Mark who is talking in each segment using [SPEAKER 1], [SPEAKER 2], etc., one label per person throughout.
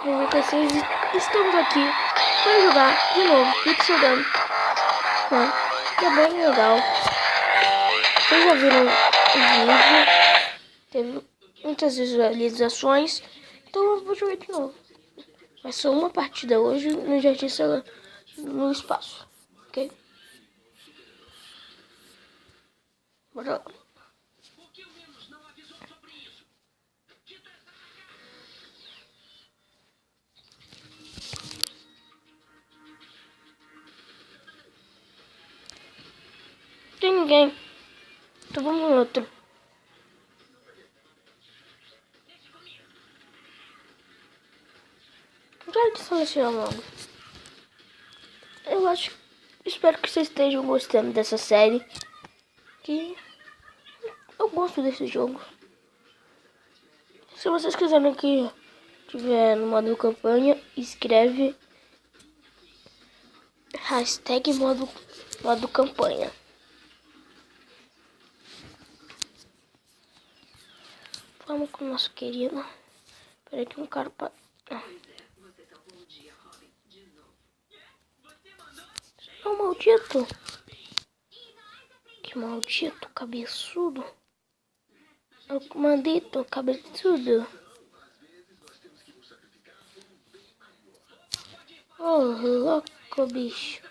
[SPEAKER 1] 96 e estamos aqui para jogar de novo Pixel Gun, que é bem legal. Vocês já viram o vídeo, teve muitas visualizações, então eu vou jogar de novo. Vai ser uma partida hoje no Jardim no espaço, ok? Bora lá. Tem ninguém, então vamos no outro. Já de selecionar logo. Espero que vocês estejam gostando dessa série, que eu gosto desse jogo. Se vocês quiserem que tiver no modo campanha, escreve hashtag modo campanha. Vamos com o nosso querido. Peraí que um cara para. Não, maldito. Que maldito, cabeçudo. É o comandito, cabeçudo. Oh, louco, bicho.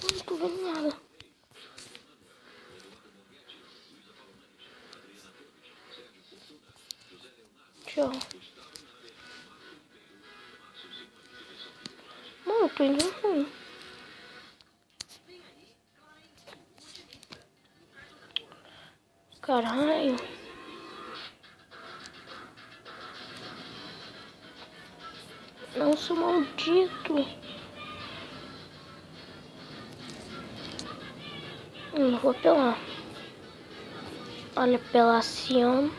[SPEAKER 1] Não tô vendo nada. Tchau. Mano, eu tô indo ruim. Caralho. Nossa, maldito. Não vou apelar. Olha, apelação.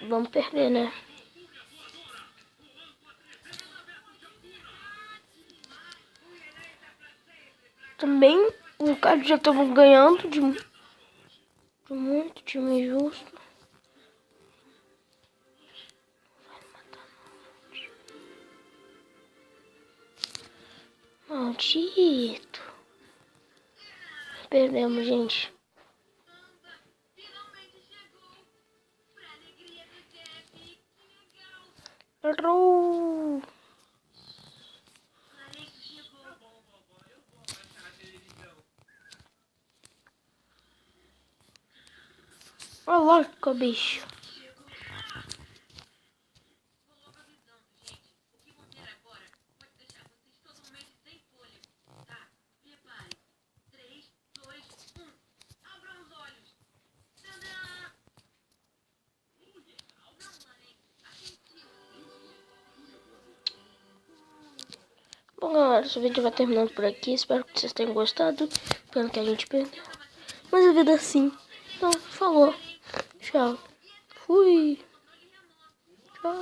[SPEAKER 1] Vamos perder, né? Também, no caso, já estamos ganhando de muito time justo. Maldito. Perdemos, gente. Errou. Olha lá, bicho. Bom, galera, esse vídeo vai terminando por aqui. Espero que vocês tenham gostado. Pelo que a gente perdeu. Mas a vida é assim. Então, falou. Tchau. Fui. Tchau.